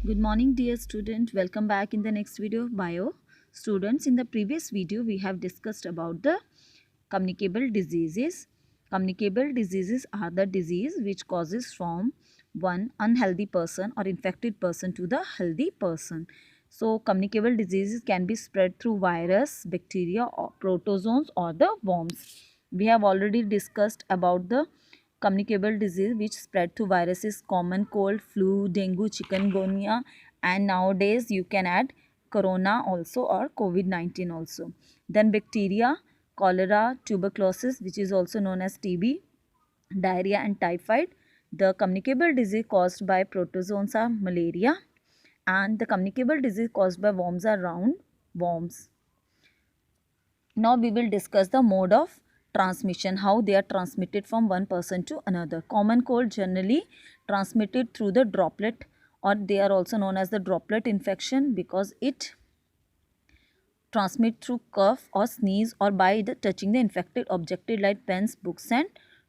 Good morning dear student, welcome back in the next video of bio. Students, in the previous video we have discussed about the communicable diseases. Communicable diseases are the disease which causes from one unhealthy person or infected person to the healthy person. So communicable diseases can be spread through virus, bacteria or protozoans or the worms. We have already discussed about the communicable disease which spread through viruses, common cold, flu, dengue, chikungunya, and nowadays you can add corona also or COVID-19 also. Then bacteria, cholera, tuberculosis, which is also known as TB, diarrhea and typhoid. The communicable disease caused by protozoans are malaria, and the communicable disease caused by worms are round worms. Now we will discuss the mode of transmission, how they are transmitted from one person to another. Common cold generally transmitted through the droplet, or they are also known as the droplet infection because it transmit through cough or sneeze or by the touching the infected object like pens, books and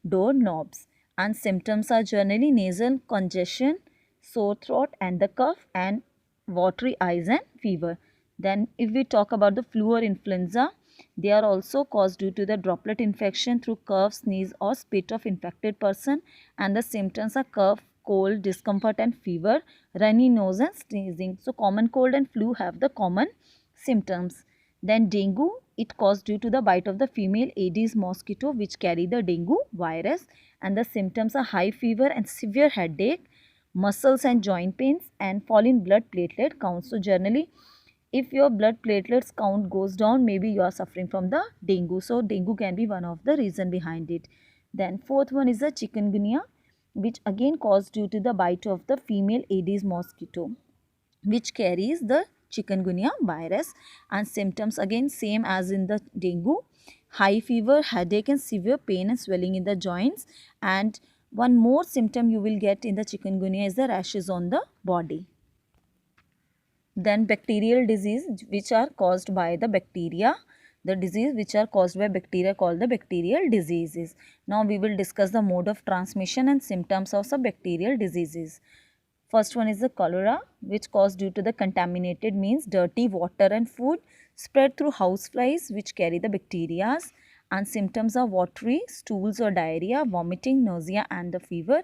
door knobs. And symptoms are generally nasal congestion, sore throat and the cough, and watery eyes and fever. Then if we talk about the flu or influenza, they are also caused due to the droplet infection through cough, sneeze or spit of infected person, and the symptoms are cough, cold, discomfort and fever, runny nose and sneezing. So common cold and flu have the common symptoms. Then dengue, it caused due to the bite of the female Aedes mosquito which carry the dengue virus, and the symptoms are high fever and severe headache, muscles and joint pains and fall in blood platelet count. So generally if your blood platelets count goes down, maybe you are suffering from the dengue. So dengue can be one of the reason behind it. Then fourth one is the chikungunya, which again caused due to the bite of the female Aedes mosquito which carries the chikungunya virus, and symptoms again same as in the dengue: high fever, headache and severe pain and swelling in the joints. And one more symptom you will get in the chikungunya is the rashes on the body. Then bacterial disease which are caused by the bacteria, the disease which are caused by bacteria called the bacterial diseases. Now we will discuss the mode of transmission and symptoms of some bacterial diseases. First one is the cholera, which caused due to the contaminated means dirty water and food, spread through houseflies which carry the bacteria, and symptoms are watery, stools or diarrhea, vomiting, nausea and the fever.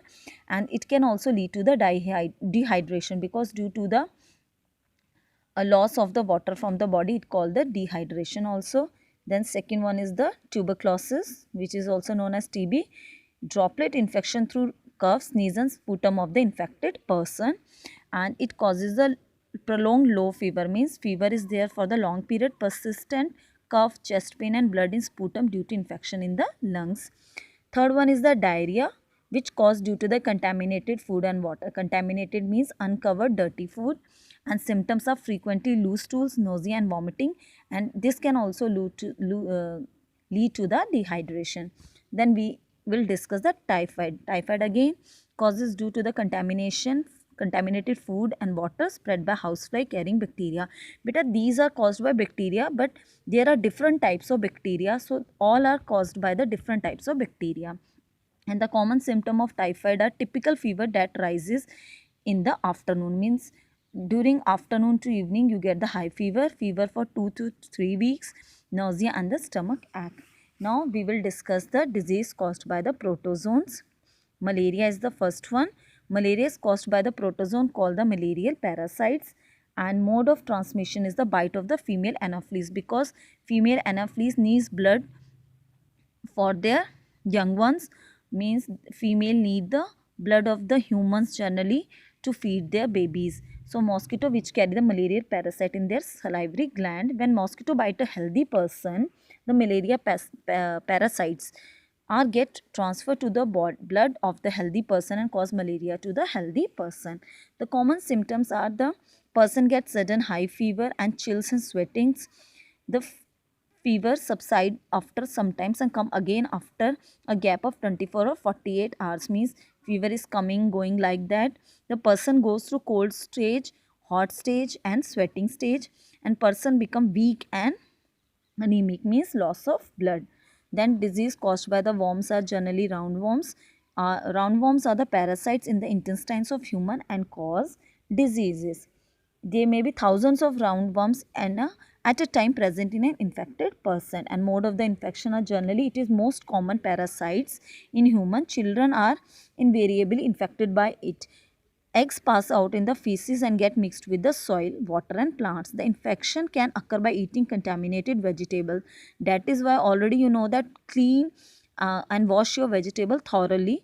And it can also lead to the dehydration because due to the a loss of the water from the body, it called the dehydration also. Then second one is the tuberculosis, which is also known as TB, droplet infection through cough, sneeze and sputum of the infected person, and it causes a prolonged low fever, means fever is there for the long period, persistent cough, chest pain and blood in sputum due to infection in the lungs. Third one is the diarrhea, which caused due to the contaminated food and water. Contaminated means uncovered dirty food, and symptoms are frequently loose stools, nausea and vomiting, and this can also lead to the dehydration. Then we will discuss the typhoid. Typhoid again causes due to the contaminated food and water spread by housefly carrying bacteria. Beta, these are caused by bacteria, but there are different types of bacteria, so all are caused by the different types of bacteria. And the common symptom of typhoid are typical fever that rises in the afternoon, means during afternoon to evening you get the high fever for 2 to 3 weeks, nausea and the stomach ache. Now we will discuss the disease caused by the protozoans. Malaria is the first one. Malaria is caused by the protozoan called the malarial parasites, and mode of transmission is the bite of the female anopheles because female anopheles needs blood for their young ones, means female need the blood of the humans generally to feed their babies. So mosquito which carry the malarial parasite in their salivary gland, when mosquito bite a healthy person, the malaria parasites are get transferred to the blood of the healthy person and cause malaria to the healthy person. The common symptoms are the person gets sudden high fever and chills and sweatings. The fever subside after sometimes and come again after a gap of 24 or 48 hours, means fever is coming going like that. The person goes through cold stage, hot stage and sweating stage, and person become weak and anemic, means loss of blood. Then disease caused by the worms are generally roundworms. Roundworms are the parasites in the intestines of human and cause diseases. There may be thousands of roundworms at a time present in an infected person, and mode of the infection are generally it is most common parasites in human. Children are invariably infected by it. Eggs pass out in the feces and get mixed with the soil, water and plants. The infection can occur by eating contaminated vegetable. That is why already you know that clean and wash your vegetable thoroughly,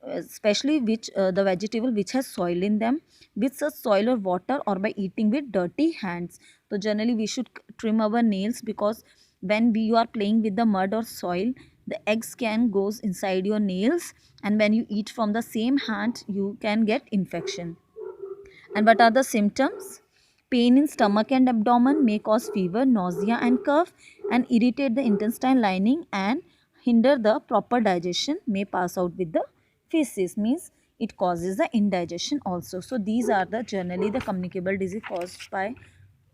especially which the vegetable which has soil in them, with such soil or water, or by eating with dirty hands. So generally we should trim our nails, because when you are playing with the mud or soil, the eggs can goes inside your nails, and when you eat from the same hand you can get infection. And what are the symptoms? Pain in stomach and abdomen may cause fever, nausea and cough, and irritate the intestine lining and hinder the proper digestion, may pass out with the feces, means it causes the indigestion also. So these are the generally the communicable disease caused by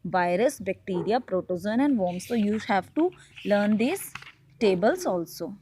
virus, bacteria, protozoan and worms. So you have to learn these tables also.